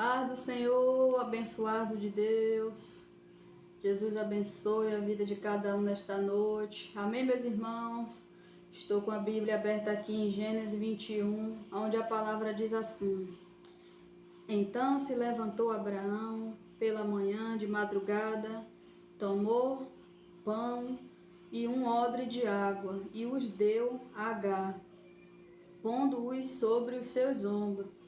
Paz do Senhor, abençoado de Deus. Jesus abençoe a vida de cada um nesta noite. Amém, meus irmãos? Estou com a Bíblia aberta aqui em Gênesis 21, onde a palavra diz assim: Então se levantou Abraão pela manhã de madrugada, tomou pão e um odre de água e os deu a Agar, pondo-os sobre os seus ombros.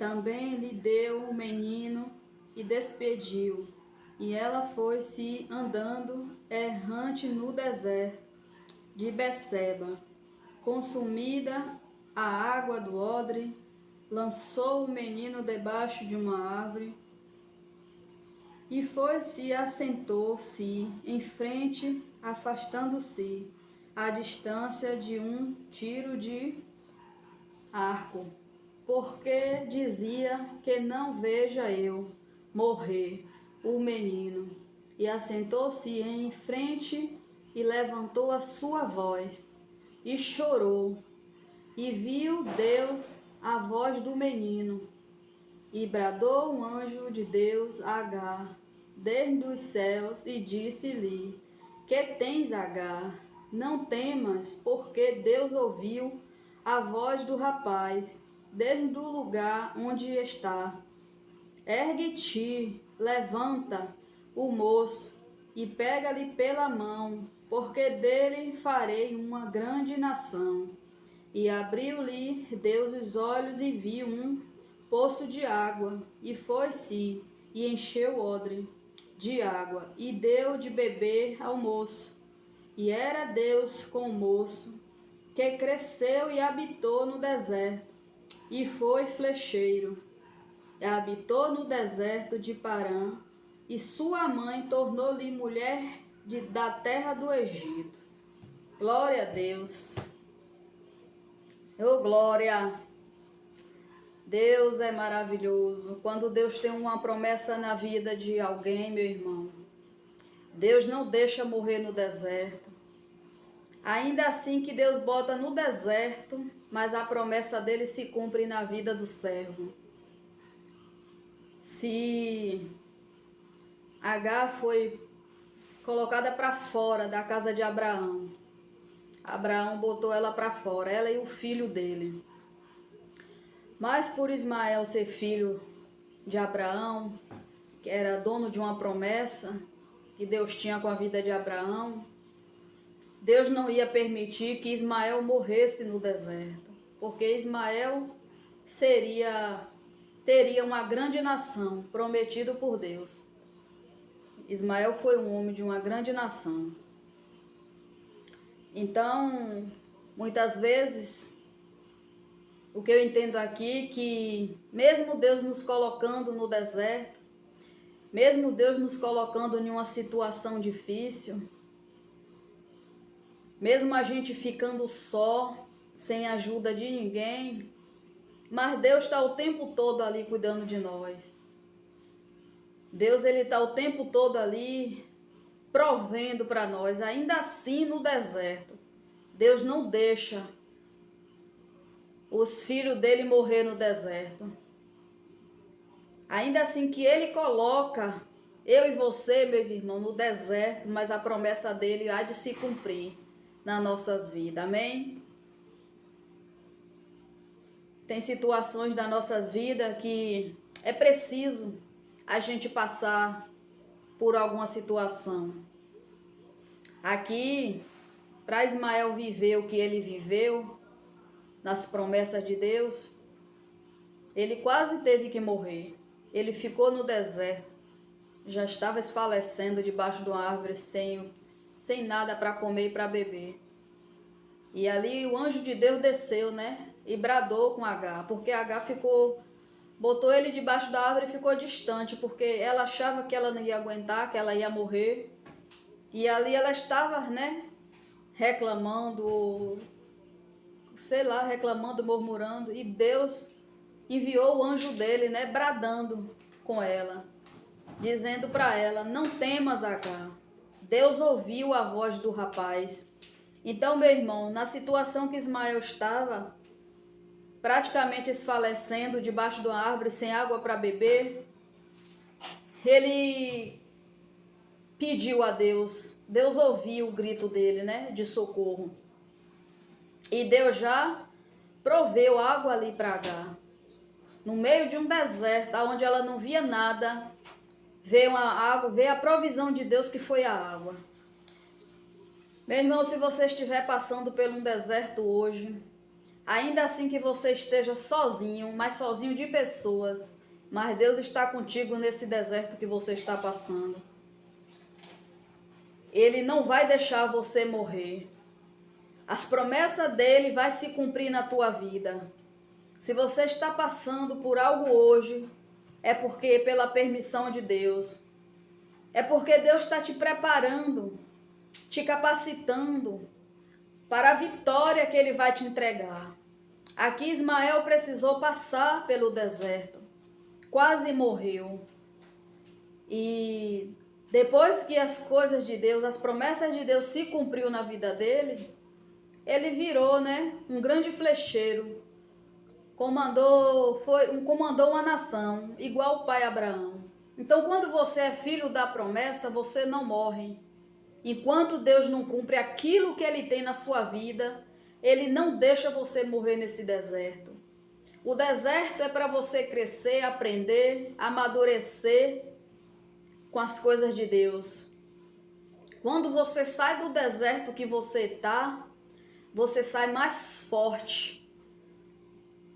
Também lhe deu o menino e despediu. E ela foi-se andando errante no deserto de Beceba. Consumida a água do odre, lançou o menino debaixo de uma árvore e foi-se assentou-se em frente, afastando-se à distância de um tiro de arco, porque dizia que não veja eu morrer o menino. E assentou-se em frente e levantou a sua voz e chorou. E viu Deus a voz do menino. E bradou um anjo de Deus a Agar desde os céus e disse-lhe: Que tens, Agar? Não temas, porque Deus ouviu a voz do rapaz desde o lugar onde está. Ergue-te, levanta o moço e pega-lhe pela mão, porque dele farei uma grande nação. E abriu-lhe Deus os olhos e viu um poço de água, e foi-se e encheu o odre de água, e deu de beber ao moço. E era Deus com o moço, que cresceu e habitou no deserto, e foi flecheiro. E habitou no deserto de Parã, e sua mãe tornou-lhe mulher da terra do Egito. Glória a Deus. Oh, glória! Deus é maravilhoso. Quando Deus tem uma promessa na vida de alguém, meu irmão, Deus não deixa morrer no deserto. Ainda assim que Deus bota no deserto, mas a promessa dele se cumpre na vida do servo. Se Agar foi colocada para fora da casa de Abraão, Abraão botou ela para fora, ela e o filho dele. Mas por Ismael ser filho de Abraão, que era dono de uma promessa que Deus tinha com a vida de Abraão, Deus não ia permitir que Ismael morresse no deserto, porque Ismael teria uma grande nação prometido por Deus. Ismael foi um homem de uma grande nação. Então, muitas vezes, o que eu entendo aqui é que mesmo Deus nos colocando no deserto, mesmo Deus nos colocando em uma situação difícil, mesmo a gente ficando só, sem ajuda de ninguém, mas Deus está o tempo todo ali cuidando de nós. Deus, ele está o tempo todo ali provendo para nós, ainda assim no deserto. Deus não deixa os filhos dele morrer no deserto. Ainda assim que ele coloca eu e você, meus irmãos, no deserto, mas a promessa dele há de se cumprir nas nossas vidas, amém? Tem situações das nossas vidas que é preciso a gente passar por alguma situação. Aqui, para Ismael viver o que ele viveu, nas promessas de Deus, ele quase teve que morrer. Ele ficou no deserto, já estava esfalecendo debaixo de uma árvore, sem nada para comer e para beber. E ali o anjo de Deus desceu, né? E bradou com Agar, porque Agar botou ele debaixo da árvore e ficou distante, porque ela achava que ela não ia aguentar, que ela ia morrer. E ali ela estava, né? Reclamando, murmurando, e Deus enviou o anjo dele, né? Bradando com ela, dizendo para ela: Não temas, Agar. Deus ouviu a voz do rapaz. Então, meu irmão, na situação que Ismael estava, praticamente esfalecendo debaixo de uma árvore, sem água para beber, ele pediu a Deus. Deus ouviu o grito dele, né, de socorro. E Deus já proveu água ali para Agar. No meio de um deserto, onde ela não via nada, veio a água, veio a provisão de Deus, que foi a água. Meu irmão, se você estiver passando por um deserto hoje, ainda assim que você esteja sozinho, mas sozinho de pessoas, mas Deus está contigo nesse deserto que você está passando. Ele não vai deixar você morrer. As promessas dele vai se cumprir na tua vida. Se você está passando por algo hoje, é porque pela permissão de Deus. É porque Deus está te preparando, te capacitando para a vitória que ele vai te entregar. Aqui Ismael precisou passar pelo deserto. Quase morreu. E depois que as coisas de Deus, as promessas de Deus se cumpriu na vida dele, ele virou, né, um grande flecheiro. Comandou uma nação, igual o pai Abraão. Então, quando você é filho da promessa, você não morre. Enquanto Deus não cumpre aquilo que ele tem na sua vida, ele não deixa você morrer nesse deserto. O deserto é para você crescer, aprender, amadurecer com as coisas de Deus. Quando você sai do deserto que você está, você sai mais forte.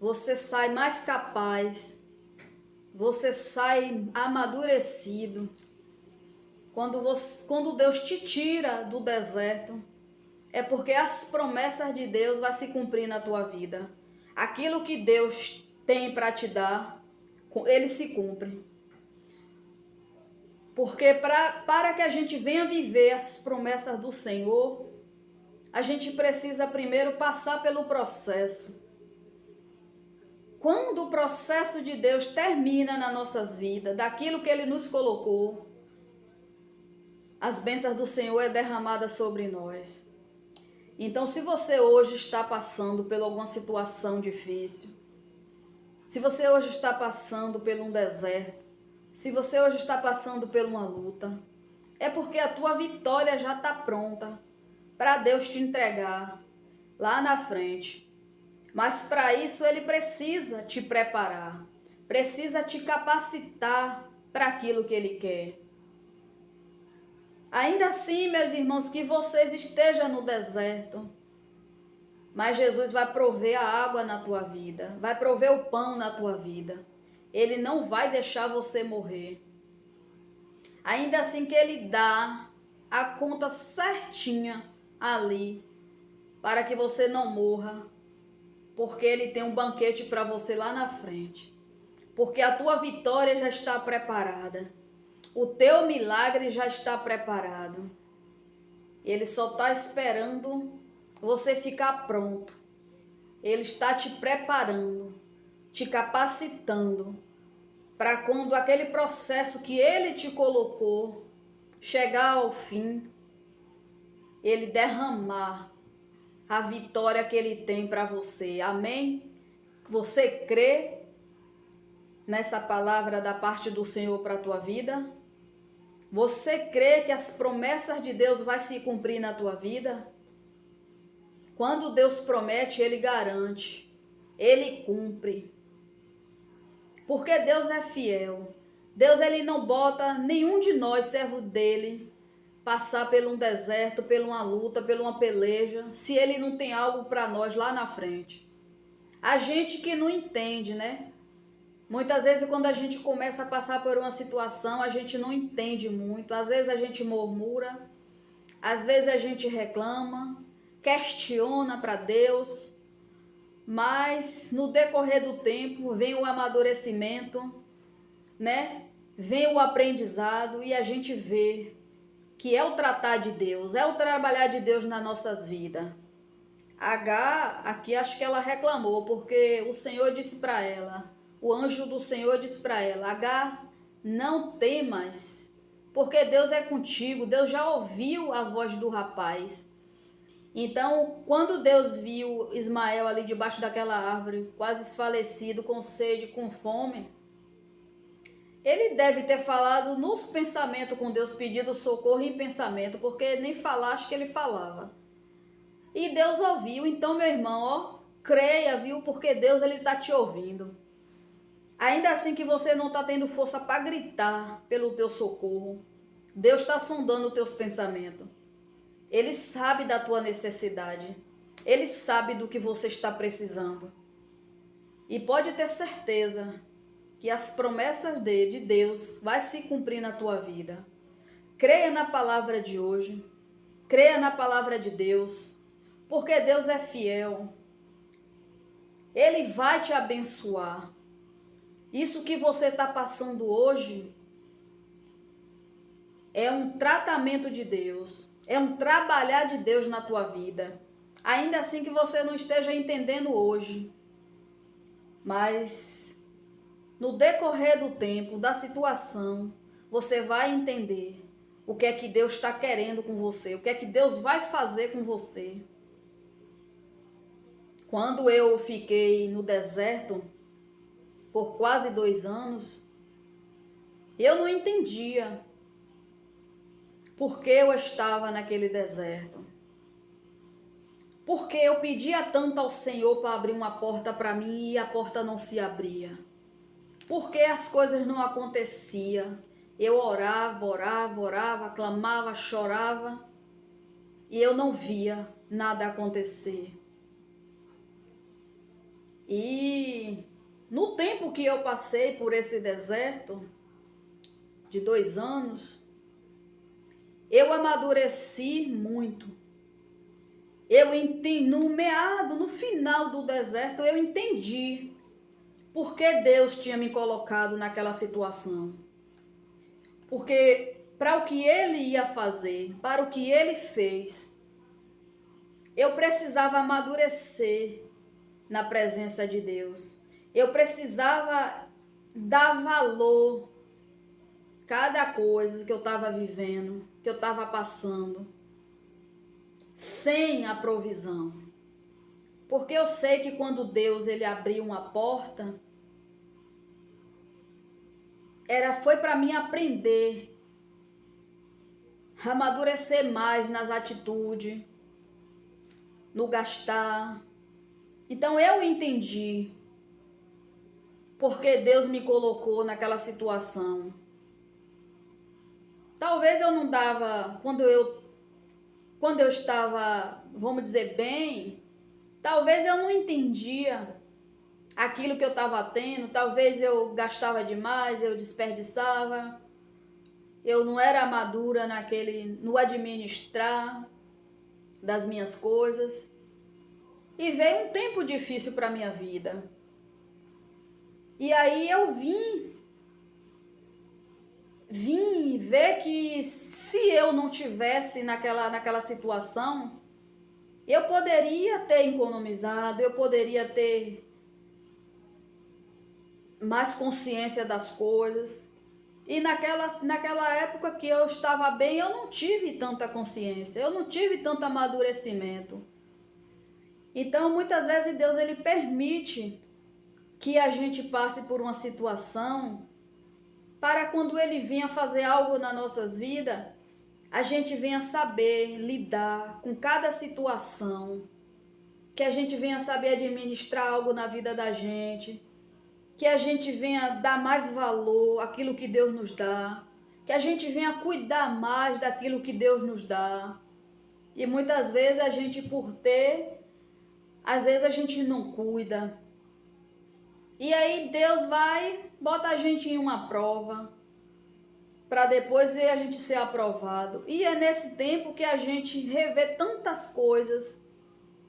Você sai mais capaz, você sai amadurecido. Quando Deus te tira do deserto, é porque as promessas de Deus vão se cumprir na tua vida. Aquilo que Deus tem para te dar, ele se cumpre. Porque para que a gente venha viver as promessas do Senhor, a gente precisa primeiro passar pelo processo. Quando o processo de Deus termina nas nossas vidas, daquilo que ele nos colocou, as bênçãos do Senhor é derramada sobre nós. Então, se você hoje está passando por alguma situação difícil, se você hoje está passando por um deserto, se você hoje está passando por uma luta, é porque a tua vitória já está pronta para Deus te entregar lá na frente. Mas para isso ele precisa te preparar, precisa te capacitar para aquilo que ele quer. Ainda assim, meus irmãos, que vocês estejam no deserto, mas Jesus vai prover a água na tua vida, vai prover o pão na tua vida. Ele não vai deixar você morrer. Ainda assim que ele dá a conta certinha ali, para que você não morra, porque ele tem um banquete para você lá na frente. Porque a tua vitória já está preparada. O teu milagre já está preparado. Ele só está esperando você ficar pronto. Ele está te preparando, te capacitando, para quando aquele processo que ele te colocou chegar ao fim, ele derramar a vitória que ele tem para você. Amém? Você crê nessa palavra da parte do Senhor para a tua vida? Você crê que as promessas de Deus vai se cumprir na tua vida? Quando Deus promete, ele garante, ele cumpre. Porque Deus é fiel. Deus, ele não bota nenhum de nós, servo dele, passar por um deserto, por uma luta, por uma peleja, se ele não tem algo para nós lá na frente. A gente que não entende, né? Muitas vezes quando a gente começa a passar por uma situação, a gente não entende muito. Às vezes a gente murmura, às vezes a gente reclama, questiona para Deus, mas no decorrer do tempo vem o amadurecimento, né? Vem o aprendizado e a gente vê que é o tratar de Deus, é o trabalhar de Deus nas nossas vidas. Agar, aqui acho que ela reclamou, porque o Senhor disse para ela, o anjo do Senhor disse para ela, Agar, não temas, porque Deus é contigo. Deus já ouviu a voz do rapaz. Então, quando Deus viu Ismael ali debaixo daquela árvore, quase esfalecido, com sede, com fome, ele deve ter falado nos pensamentos com Deus, pedido socorro em pensamento, porque nem falar acho que ele falava. E Deus ouviu. Então, meu irmão, ó, creia, viu? Porque Deus, ele tá te ouvindo. Ainda assim que você não tá tendo força para gritar pelo teu socorro, Deus está sondando os teus pensamentos. Ele sabe da tua necessidade. Ele sabe do que você está precisando. E pode ter certeza que as promessas de Deus vai se cumprir na tua vida. Creia na palavra de hoje. Creia na palavra de Deus. Porque Deus é fiel. Ele vai te abençoar. Isso que você está passando hoje é um tratamento de Deus. É um trabalhar de Deus na tua vida. Ainda assim que você não esteja entendendo hoje. Mas no decorrer do tempo, da situação, você vai entender o que é que Deus está querendo com você. O que é que Deus vai fazer com você. Quando eu fiquei no deserto por quase 2 anos, eu não entendia por que eu estava naquele deserto. Porque eu pedia tanto ao Senhor para abrir uma porta para mim e a porta não se abria. Porque as coisas não aconteciam. Eu orava, clamava, chorava e eu não via nada acontecer. E no tempo que eu passei por esse deserto, de 2 anos, eu amadureci muito. Eu entendi, no final do deserto, eu entendi por que Deus tinha me colocado naquela situação. Porque para o que Ele ia fazer, para o que Ele fez, eu precisava amadurecer na presença de Deus. Eu precisava dar valor a cada coisa que eu estava vivendo, que eu estava passando, sem a provisão. Porque eu sei que quando Deus ele abriu uma porta, foi para mim aprender, amadurecer mais nas atitudes, no gastar. Então eu entendi porque Deus me colocou naquela situação. Talvez eu não dava, quando eu estava, vamos dizer, bem, talvez eu não entendia aquilo que eu estava tendo, talvez eu gastava demais, eu desperdiçava, eu não era madura no administrar das minhas coisas. E veio um tempo difícil para a minha vida. E aí eu vim ver que se eu não tivesse naquela situação, eu poderia ter economizado, eu poderia ter mais consciência das coisas. E naquela época que eu estava bem, eu não tive tanta consciência, eu não tive tanto amadurecimento. Então, muitas vezes Deus ele permite que a gente passe por uma situação para quando ele venha fazer algo nas nossas vidas, a gente venha saber lidar com cada situação, que a gente venha saber administrar algo na vida da gente, que a gente venha dar mais valor àquilo que Deus nos dá, que a gente venha cuidar mais daquilo que Deus nos dá. E muitas vezes a gente às vezes a gente não cuida. E aí Deus bota a gente em uma prova, para depois a gente ser aprovado. E é nesse tempo que a gente revê tantas coisas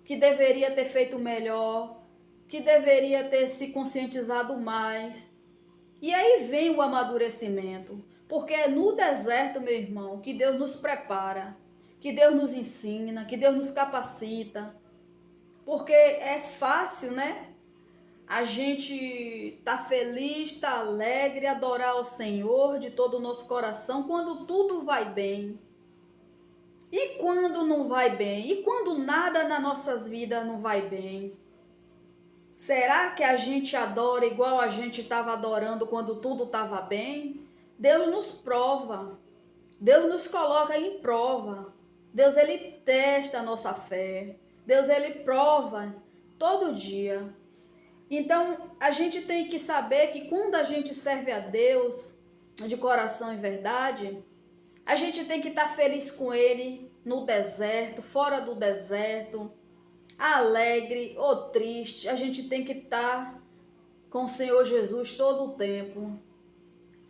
que deveria ter feito melhor, que deveria ter se conscientizado mais. E aí vem o amadurecimento, porque é no deserto, meu irmão, que Deus nos prepara, que Deus nos ensina, que Deus nos capacita. Porque é fácil, né? A gente tá feliz, tá alegre, adorar o Senhor de todo o nosso coração quando tudo vai bem. E quando não vai bem? E quando nada nas nossas vidas não vai bem? Será que a gente adora igual a gente estava adorando quando tudo estava bem? Deus nos prova. Deus nos coloca em prova. Deus, ele testa a nossa fé. Deus, ele prova todo dia. Então, a gente tem que saber que quando a gente serve a Deus de coração e verdade, a gente tem que estar feliz com ele no deserto, fora do deserto, alegre ou triste. A gente tem que estar com o Senhor Jesus todo o tempo.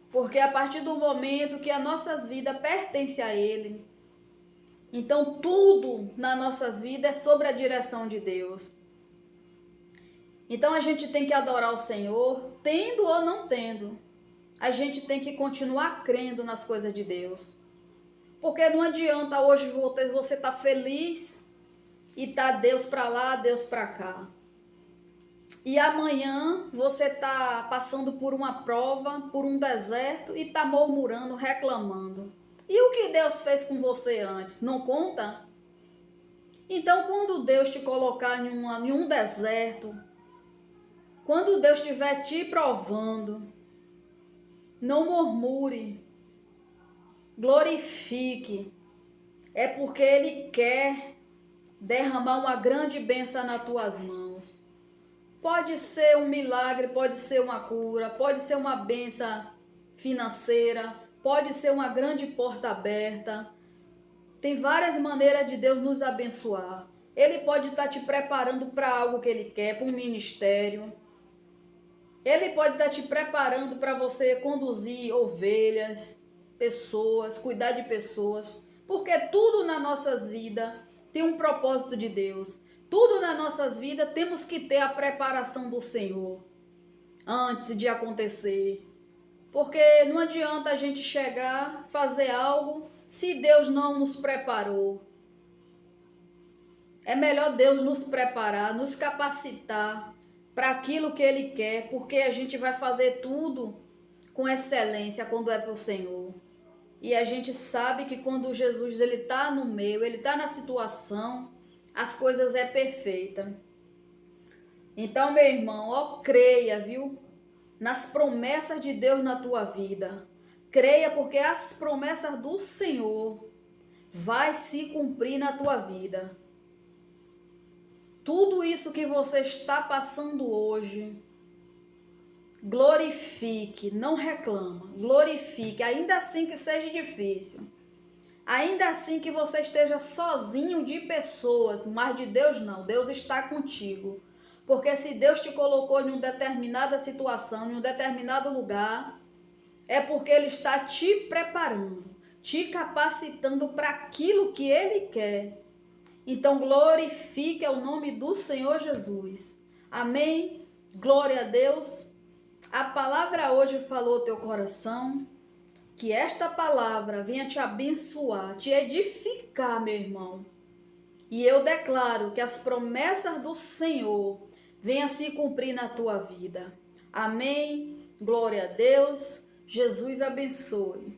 Porque a partir do momento que as nossas vidas pertencem a Ele, então tudo nas nossas vidas é sobre a direção de Deus. Então a gente tem que adorar o Senhor, tendo ou não tendo. A gente tem que continuar crendo nas coisas de Deus. Porque não adianta hoje você estar feliz e tá Deus para lá, Deus para cá. E amanhã você está passando por uma prova, por um deserto e está murmurando, reclamando. E o que Deus fez com você antes? Não conta? Então, quando Deus te colocar em um deserto, quando Deus estiver te provando, não murmure, glorifique. É porque Ele quer derramar uma grande bênção nas tuas mãos. Pode ser um milagre, pode ser uma cura, pode ser uma bênção financeira, pode ser uma grande porta aberta. Tem várias maneiras de Deus nos abençoar. Ele pode estar te preparando para algo que Ele quer, para um ministério. Ele pode estar te preparando para você conduzir ovelhas, pessoas, cuidar de pessoas. Porque tudo nas nossas vidas tem um propósito de Deus. Tudo nas nossas vidas temos que ter a preparação do Senhor antes de acontecer. Porque não adianta a gente chegar, fazer algo, se Deus não nos preparou. É melhor Deus nos preparar, nos capacitar para aquilo que Ele quer, porque a gente vai fazer tudo com excelência quando é para o Senhor. E a gente sabe que quando Jesus está no meio, Ele está na situação, as coisas é perfeita. Então, meu irmão, ó, creia, viu? Nas promessas de Deus na tua vida. Creia, porque as promessas do Senhor vai se cumprir na tua vida. Tudo isso que você está passando hoje, glorifique, não reclama, glorifique, ainda assim que seja difícil. Ainda assim que você esteja sozinho de pessoas, mas de Deus não. Deus está contigo. Porque se Deus te colocou em uma determinada situação, em um determinado lugar, é porque Ele está te preparando, te capacitando para aquilo que Ele quer. Então glorifique o nome do Senhor Jesus. Amém? Glória a Deus. A palavra hoje falou teu coração. Que esta palavra venha te abençoar, te edificar, meu irmão. E eu declaro que as promessas do Senhor venham se cumprir na tua vida. Amém? Glória a Deus. Jesus abençoe.